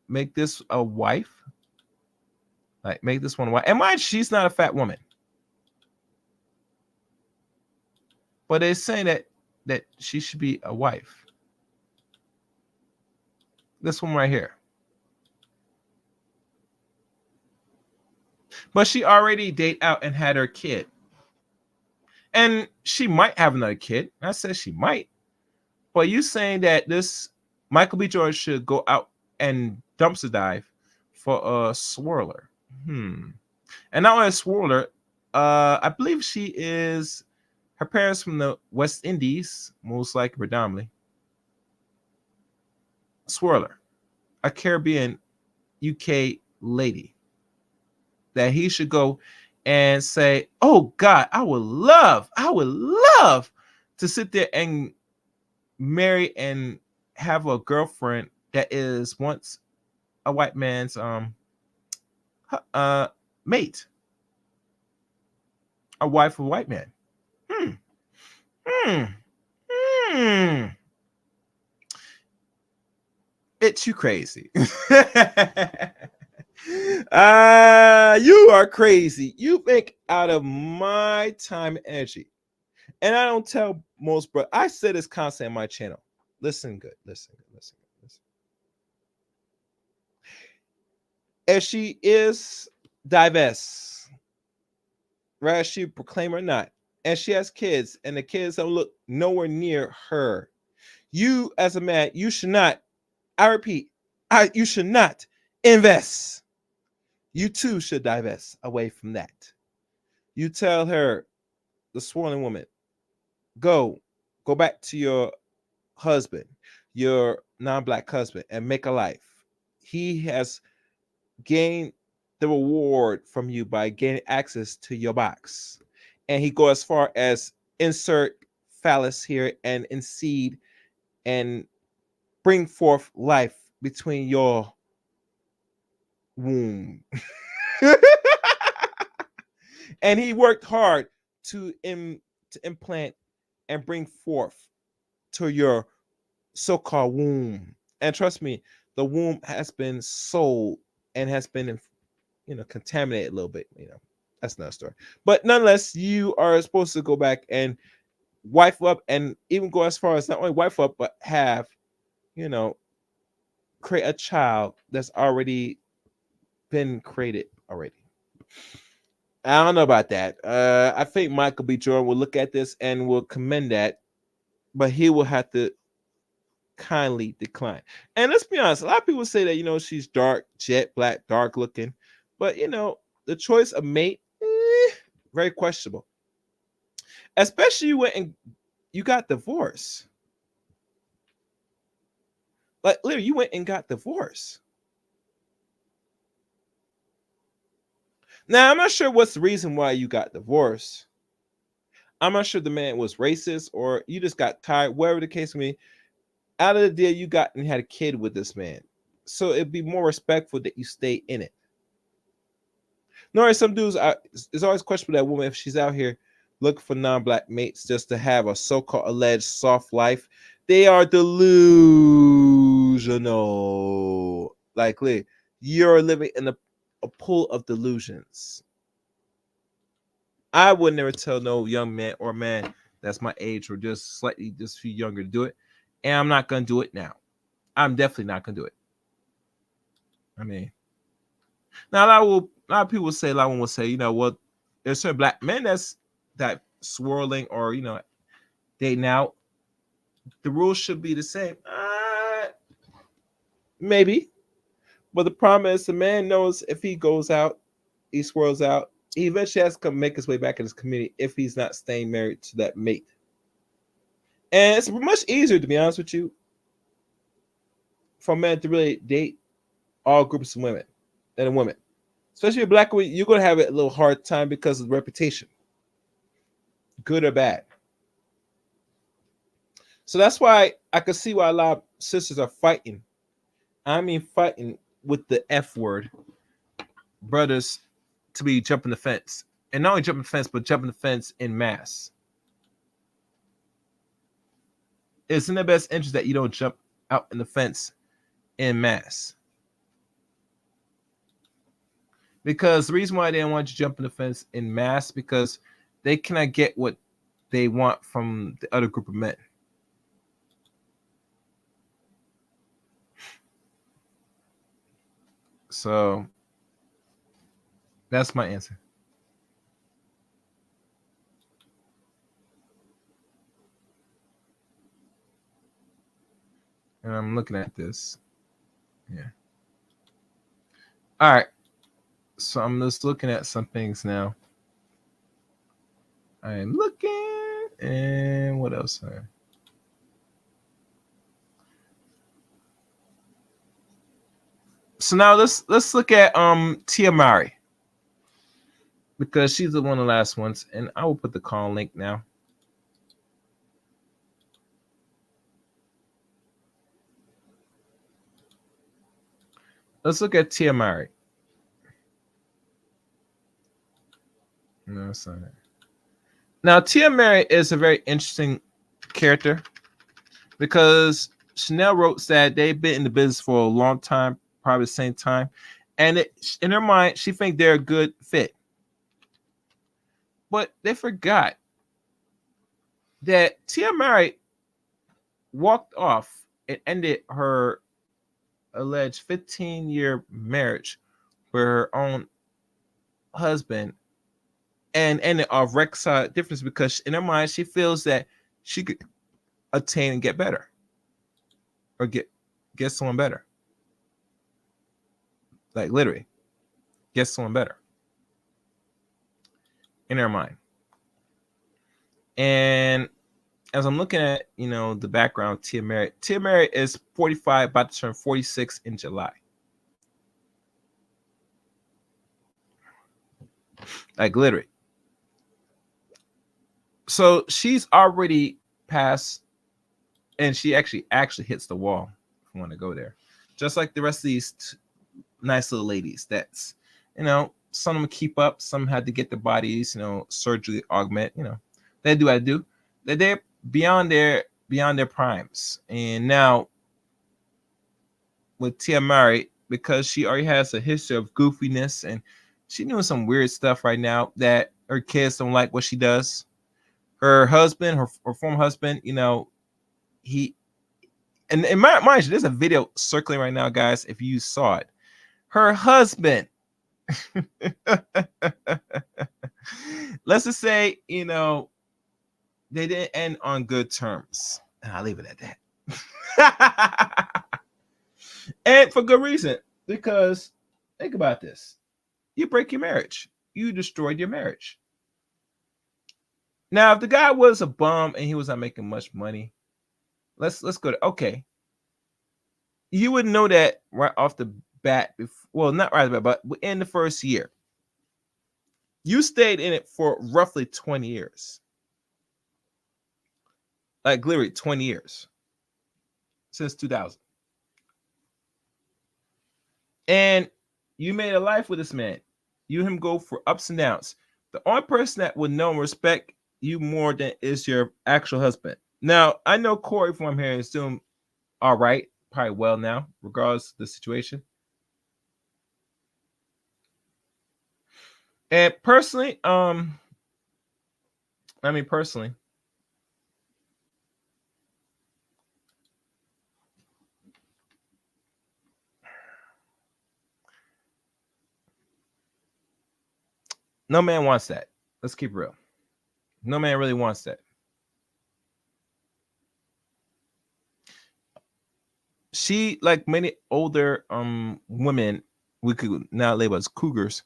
make this a wife. Like, make this one a wife. And mind, she's not a fat woman. But they're saying that she should be a wife. This one right here. But she already dated out and had her kid. And she might have another kid. I said she might. But you saying that this Michael B. Jordan should go out and dumpster dive for a swirler. And not only a swirler, I believe she is, her parents from the West Indies, most likely predominantly. Swirler, a Caribbean UK lady. That he should go and say, oh God, I would love to sit there and marry and have a girlfriend that is once a white man's mate, a wife of a white man. It's you crazy. You are crazy. You think out of my time and energy. And I don't tell most, bro. I say this constantly on my channel. Listen good. Listen. If she is divest, whether she proclaim or not, and she has kids, and the kids don't look nowhere near her, you as a man, you should not, I repeat, you should not invest. You too should divest away from that. You tell her, the swirling woman, go back to your husband, your non-black husband, and make a life. He has gained the reward from you by gaining access to your box. And he go as far as insert phallus here and seed and bring forth life between your womb. And he worked hard to implant and bring forth to your so-called womb. And trust me, the womb has been sold and has been, contaminated a little bit. That's another story. But nonetheless, you are supposed to go back and wife up, and even go as far as not only wife up, but have, create a child that's already been created already. I don't know about that. I think Michael B. Jordan will look at this and will commend that, but he will have to kindly decline. And let's be honest, a lot of people say that, she's dark, jet black, dark looking, but the choice of mate, very questionable. Especially you went and you got divorced. Like literally, you went and got divorced. Now I'm not sure what's the reason why you got divorced. I'm not sure the man was racist or you just got tired, whatever the case may be. Out of the deal, you got and had a kid with this man. So it'd be more respectful that you stay in it. No, some dudes it's always questionable that woman if she's out here looking for non-black mates just to have a so-called alleged soft life. They are delusional. Likely, you're living in a pool of delusions. I would never tell no young man or man that's my age or just slightly just few younger to do it. And I'm not gonna do it now. I'm definitely not gonna do it. I mean, now a lot of people will say, a lot of them will say, you know, well, there's certain black men that swirling or dating out. The rules should be the same. Maybe, but the problem is the man knows if he goes out, he swirls out. He eventually has to come make his way back in his community if he's not staying married to that mate. And it's much easier, to be honest with you, for a man to really date all groups of women than a woman. Especially a black woman, you're going to have a little hard time because of the reputation, good or bad. So that's why I can see why a lot of sisters are fighting. I mean, fighting with the F word, brothers, to be jumping the fence. And not only jumping the fence, but jumping the fence in mass. It's in their best interest that you don't jump out in the fence in mass. Because the reason why they don't want you to jump in the fence in mass, because they cannot get what they want from the other group of men. So that's my answer. And I'm looking at this. Yeah. All right. So I'm just looking at some things now. I am looking, and what else? So now let's look at Tia Mowry, because she's the one of the last ones, and I will put the call link now. Let's look at Tia Mowry. No, it's not it. Now, Tia Mowry is a very interesting character because Chanel wrote that they've been in the business for a long time, probably the same time, and in her mind, she thinks they're a good fit. But they forgot that Tia Mowry walked off and ended her alleged 15-year marriage with her own husband and ended off reconciled difference because in her mind she feels that she could attain and get better or get someone better. Like literally get someone better in her mind. And as I'm looking at, the background of Tia Mowry is 45, about to turn 46 in July. Like literally. So she's already past, and she actually hits the wall if you want to go there. Just like the rest of these nice little ladies. That's, some of them keep up, some had to get their bodies, surgically augment, they do what I do. They're beyond their primes. And now with Tia Mowry, because she already has a history of goofiness and she's doing some weird stuff right now that her kids don't like what she does. Her husband, her former husband, he and mind you, there's a video circling right now, guys. If you saw it, her husband, let's just say, they didn't end on good terms. And I'll leave it at that. And for good reason, because think about this. You break your marriage. You destroyed your marriage. Now, if the guy was a bum and he was not making much money, let's go to okay. You would know that right off the bat. Well, not right off the bat, but in the first year, you stayed in it for roughly 20 years, like literally 20 years since 2000, and you made a life with this man. You and him go for ups and downs. The only person that would know and respect you more than is your actual husband. Now, I know Corey from I'm hearing is doing all right, probably well now, regardless of the situation. And personally, personally, no man wants that. Let's keep it real. No man really wants that. She, like many older women, we could now label as cougars,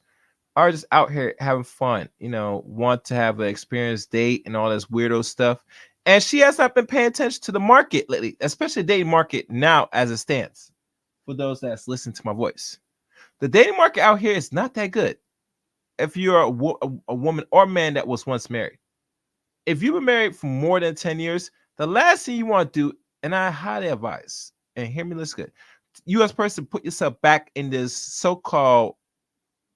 are just out here having fun, want to have an experienced date and all this weirdo stuff. And she has not been paying attention to the market lately, especially the dating market now as it stands. For those that's listening to my voice, the dating market out here is not that good. If you're a woman or man that was once married, if you've been married for more than 10 years, the last thing you want to do, and I highly advise, and hear me listen good, you as a person put yourself back in this so-called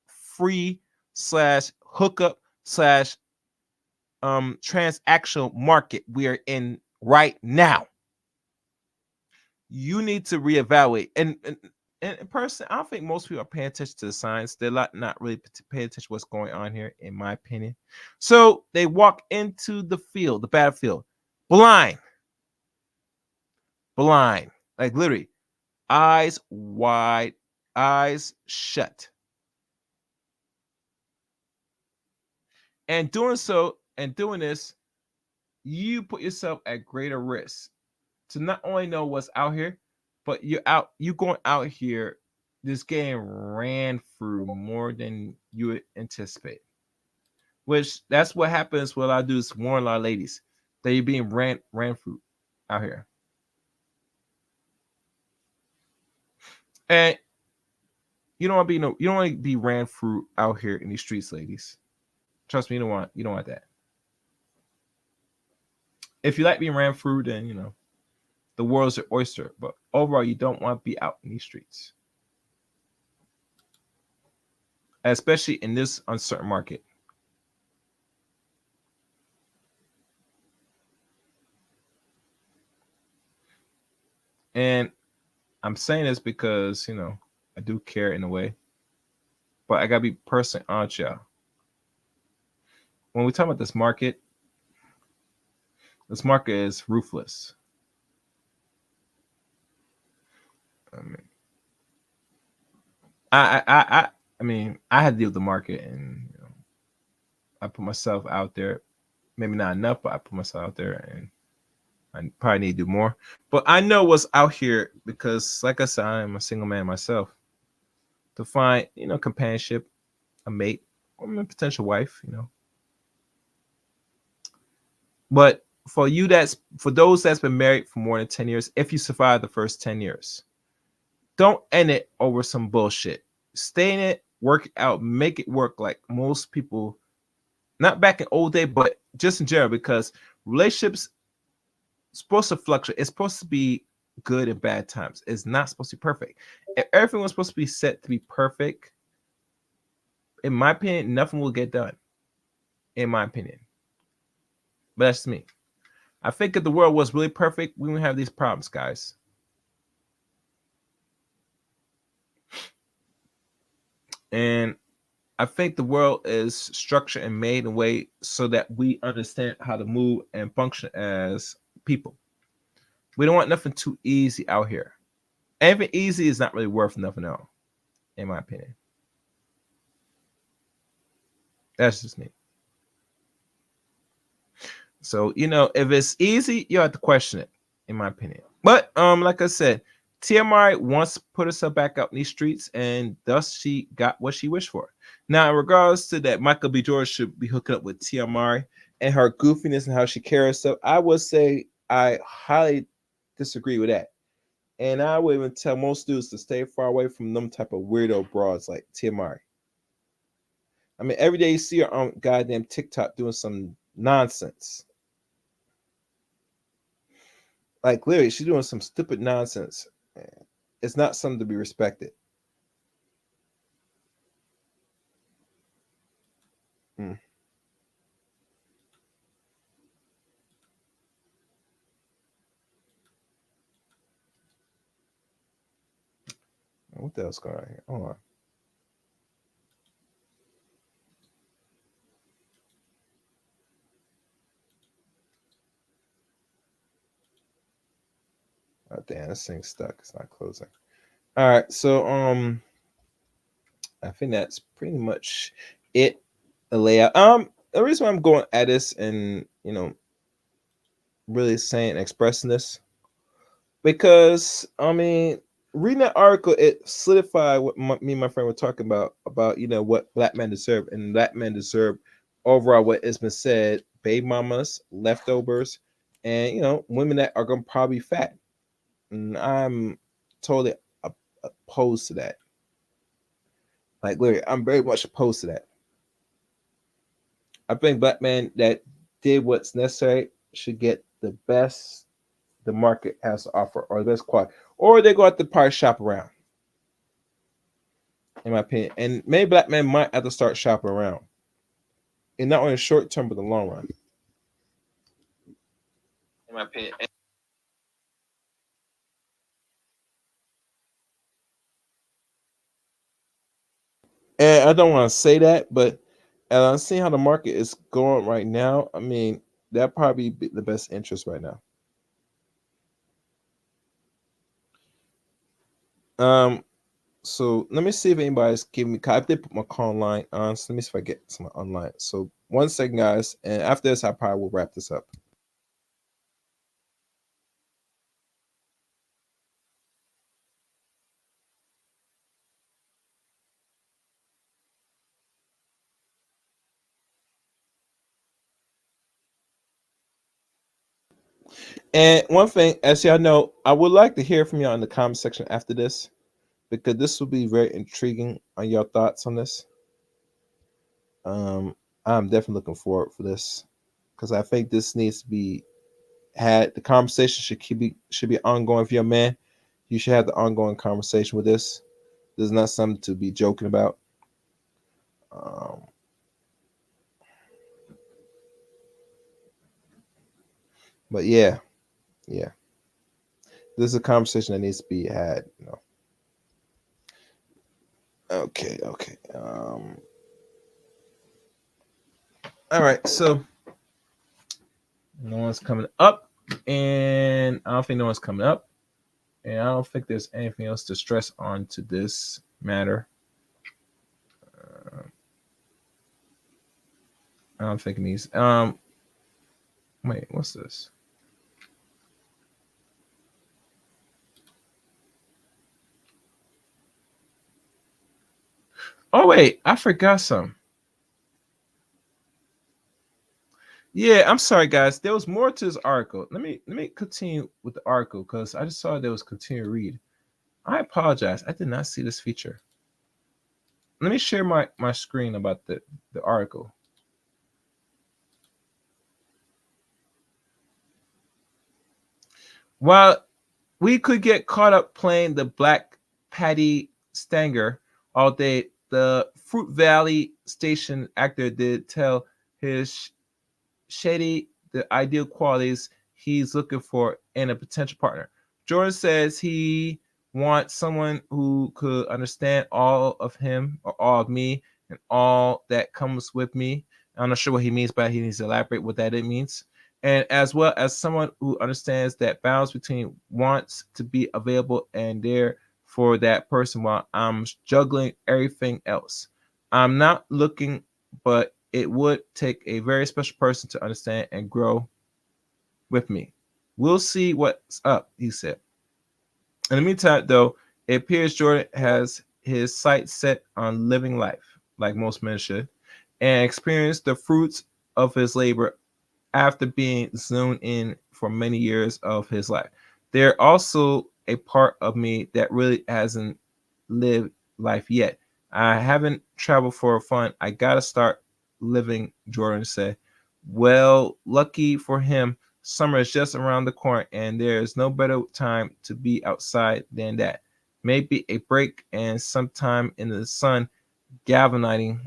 free slash hookup slash transactional market we are in right now. You need to reevaluate. And in person, I don't think most people are paying attention to the signs. They're not really paying attention to what's going on here, in my opinion. So they walk into the field, the battlefield, blind, like literally, eyes wide, eyes shut. And doing this, you put yourself at greater risk to not only know what's out here, but you going out here, this game ran through more than you would anticipate. Which that's what happens when I do is warn a lot of ladies that you're being ran through out here. And you don't want to be ran through out here in these streets, ladies. Trust me, you don't want that. If you like being ran through, then the world's your oyster. But overall, you don't want to be out in these streets, especially in this uncertain market. And I'm saying this because I do care in a way, but I gotta be personally honest, y'all. When we talk about this market is ruthless. I had to deal with the market, and I put myself out there. Maybe not enough, but I put myself out there, and I probably need to do more. But I know what's out here because, like I said, I'm a single man myself. To find, companionship, a mate, or a potential wife, But for those that's been married for more than 10 years, if you survive the first 10 years, don't end it over some bullshit. Stay in it, work it out, make it work like most people, not back in old day, but just in general, because relationships supposed to fluctuate. It's supposed to be good and bad times. It's not supposed to be perfect. If everything was supposed to be set to be perfect, in my opinion, nothing will get done. In my opinion. But that's me. I think if the world was really perfect, we wouldn't have these problems, guys. And I think the world is structured and made in a way so that we understand how to move and function as people. We don't want nothing too easy out here. Anything easy is not really worth nothing at all, in my opinion. That's just me. So, if it's easy, you have to question it, in my opinion. But like I said, TMI wants to put herself back out in these streets, and thus she got what she wished for. Now, in regards to that, Michael B. Jordan should be hooking up with TMI, and her goofiness and how she carries herself, I would say I highly disagree with that. And I would even tell most dudes to stay far away from them type of weirdo broads like Tiamari. I mean, every day you see her on goddamn TikTok doing some nonsense. Like literally, she's doing some stupid nonsense. It's not something to be respected. Mm. What the hell's going on here? Hold on. Oh damn, this thing's stuck. It's not closing. All right, so I think that's pretty much it. The layout. The reason why I'm going at this and really saying expressing this because I mean reading that article it solidified what me and my friend were talking about what black men deserve and black men deserve overall what has been said baby mamas leftovers and women that are gonna probably fat and I'm totally opposed to that. Like literally I'm very much opposed to that. I think black men that did what's necessary should get the best the market has to offer or the best quality, or they go out the party shop around. In my opinion, and maybe black men might have to start shopping around, and not only the short term but the long run. In my opinion. And I don't want to say that, but I'm seeing how the market is going right now. I mean, that probably be the best interest right now. Um, so let me see if anybody's giving me. I did put my call online on. So let me see if I get some online. So 1 second, guys, and after this, I probably will wrap this up. And one thing, as y'all know, I would like to hear from y'all in the comment section after this because this will be very intriguing on your thoughts on this. I'm definitely looking forward for this because I think this needs to be had. The conversation should be ongoing. If you're a man, you should have the ongoing conversation with this. This is not something to be joking about. Um, but yeah, this is a conversation that needs to be had. Okay. All right. So no one's coming up, and I don't think no one's coming up, and I don't think there's anything else to stress on to this matter. I don't think it needs. Wait, what's this? Oh wait, I forgot some. Yeah, I'm sorry, guys. There was more to this article. Let me continue with the article because I just saw there was continue to read. I apologize. I did not see this feature. Let me share my screen about the article. While we could get caught up playing the Black Patty Stanger all day, the Fruit Valley station actor did tell his shady the ideal qualities he's looking for in a potential partner. Jordan says he wants someone who could understand all of him or all of me and all that comes with me. I'm not sure what he means by he needs to elaborate what that it means. And as well as someone who understands that balance between wants to be available and there for that person while I'm juggling everything else. I'm not looking, but it would take a very special person to understand and grow with me. We'll see what's up, he said. In the meantime, though, it appears Jordan has his sights set on living life, like most men should, and experience the fruits of his labor after being zoned in for many years of his life. They're also a part of me that really hasn't lived life yet. I haven't traveled for fun. I gotta start living, Jordan said. Well, lucky for him, summer is just around the corner, and there's no better time to be outside than that. Maybe a break and sometime in the sun, galvanizing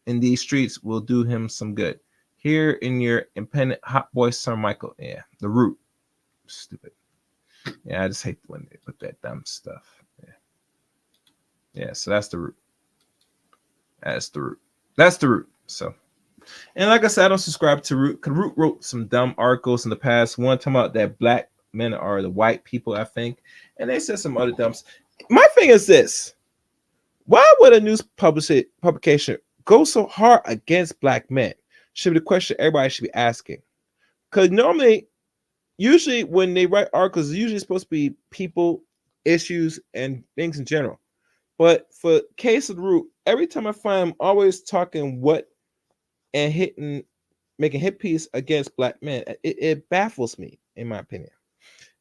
in these streets will do him some good. Here in your independent hot boy, Sir Michael. Yeah, the root. Stupid. Yeah, I just hate when they put that dumb stuff. Yeah. Yeah, so that's the root. That's the root. That's the root. So, and like I said, I don't subscribe to Root. Cause Root wrote some dumb articles in the past. One talking about that black men are the white people, I think, and they said some other dumps. My thing is this: why would a news publication go so hard against black men? Should be the question everybody should be asking. Because usually when they write articles, it's usually supposed to be people, issues, and things in general. But for case of the Root, every time I find him always talking what and making hit piece against black men, it baffles me, in my opinion.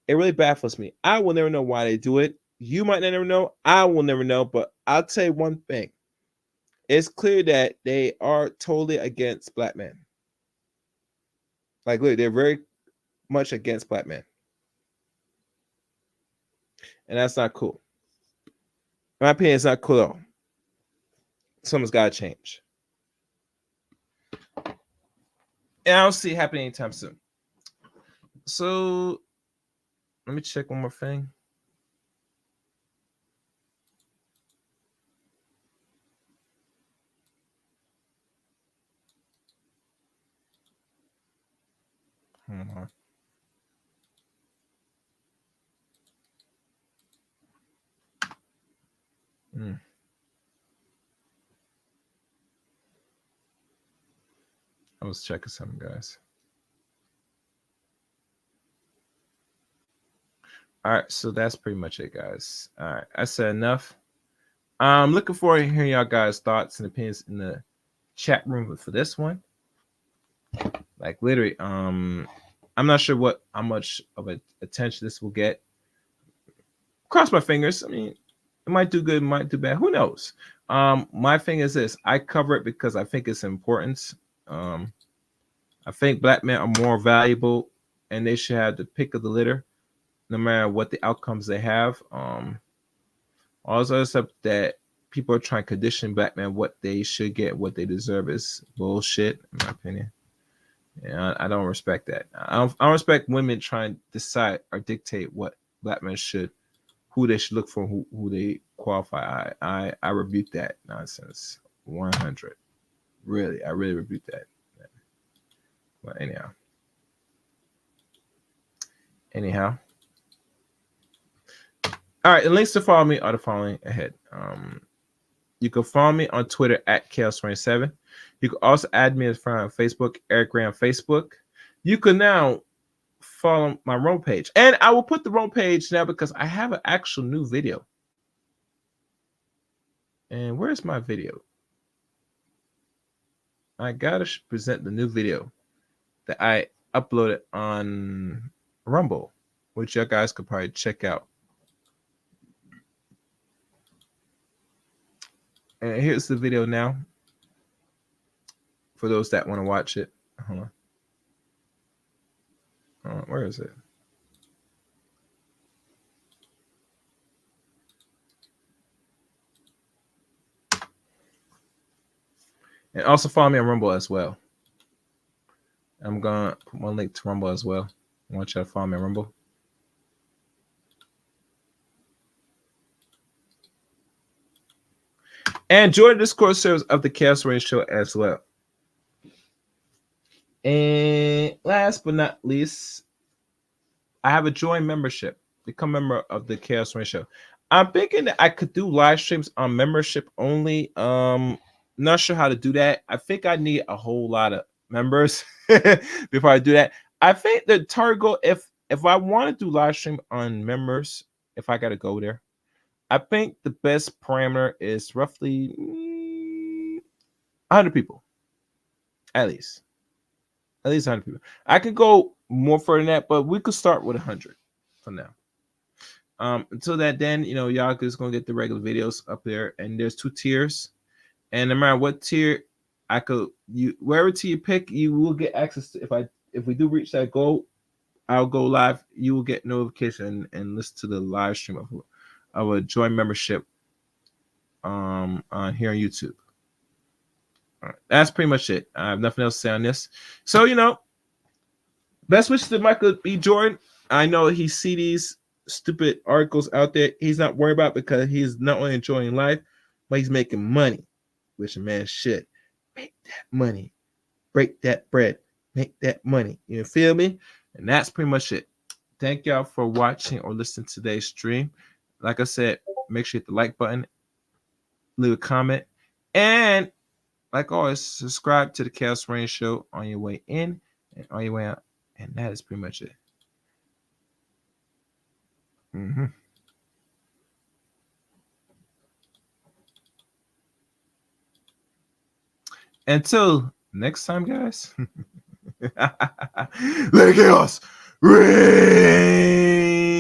It really baffles me. I will never know why they do it. You might never know. I will never know. But I'll tell you one thing. It's clear that they are totally against black men. Like, look, they're very much against black men. And that's not cool. In my opinion, it's not cool at all. Something's got to change. And I don't see it happening anytime soon. So, let me check one more thing. Hold on. I was checking something, guys. All right, so that's pretty much it, guys. All right, I said enough. I'm looking forward to hearing y'all guys' thoughts and opinions in the chat room for this one. Like literally, I'm not sure how much of attention this will get. Cross my fingers. I mean, it might do good, it might do bad. Who knows? My thing is this: I cover it because I think it's important. I think black men are more valuable, and they should have the pick of the litter, no matter what the outcomes they have. Also, except that people are trying to condition black men what they should get, what they deserve is bullshit, in my opinion. Yeah, I don't respect that. I don't respect women trying to decide or dictate what black men should, who they should look for, who they qualify. I rebuke that nonsense 100. Really, I really rebuke that. But anyhow. All right, the links to follow me are the following ahead. You can follow me on Twitter at Chaos27. You can also add me as a friend on Facebook, Eric Graham Facebook. You can now follow my Rome page. And I will put the Rome page now because I have an actual new video. And where's my video? I gotta present the new video that I uploaded on Rumble, which you guys could probably check out. And here's the video now for those that want to watch it. Hold on. Where is it? And also follow me on Rumble as well. I'm going to put one link to Rumble as well. I want you to follow me on Rumble. And join the Discord servers of the Chaos Rain Show as well. And last but not least, I have a join membership. Become a member of the Chaos Rain Show. I'm thinking that I could do live streams on membership only. Not sure how to do that. I think I need a whole lot of members before I do that. I think the target goal, if I want to do live stream on members, if I got to go there, I think the best parameter is roughly 100 people, at least. At least 100 people. I could go more further than that, but we could start with 100 for now. Until that, then y'all just gonna get the regular videos up there, and there's 2 tiers, and no matter what tier, I could wherever tier you pick, you will get access to. If we do reach that goal, I'll go live. You will get notification and listen to the live stream of a joint membership on here on YouTube. All right, that's pretty much it. I have nothing else to say on this. So best wishes to Michael B. Jordan. I know he see these stupid articles out there. He's not worried about it because he's not only enjoying life, but he's making money, which a man should. Make that money. Break that bread. Make that money. You feel me? And that's pretty much it. Thank y'all for watching or listening to today's stream. Like I said, make sure you hit the like button, leave a comment, and like always, subscribe to the Chaos Rain Show on your way in and on your way out. And that is pretty much it. Until next time, guys. Let it chaos rain.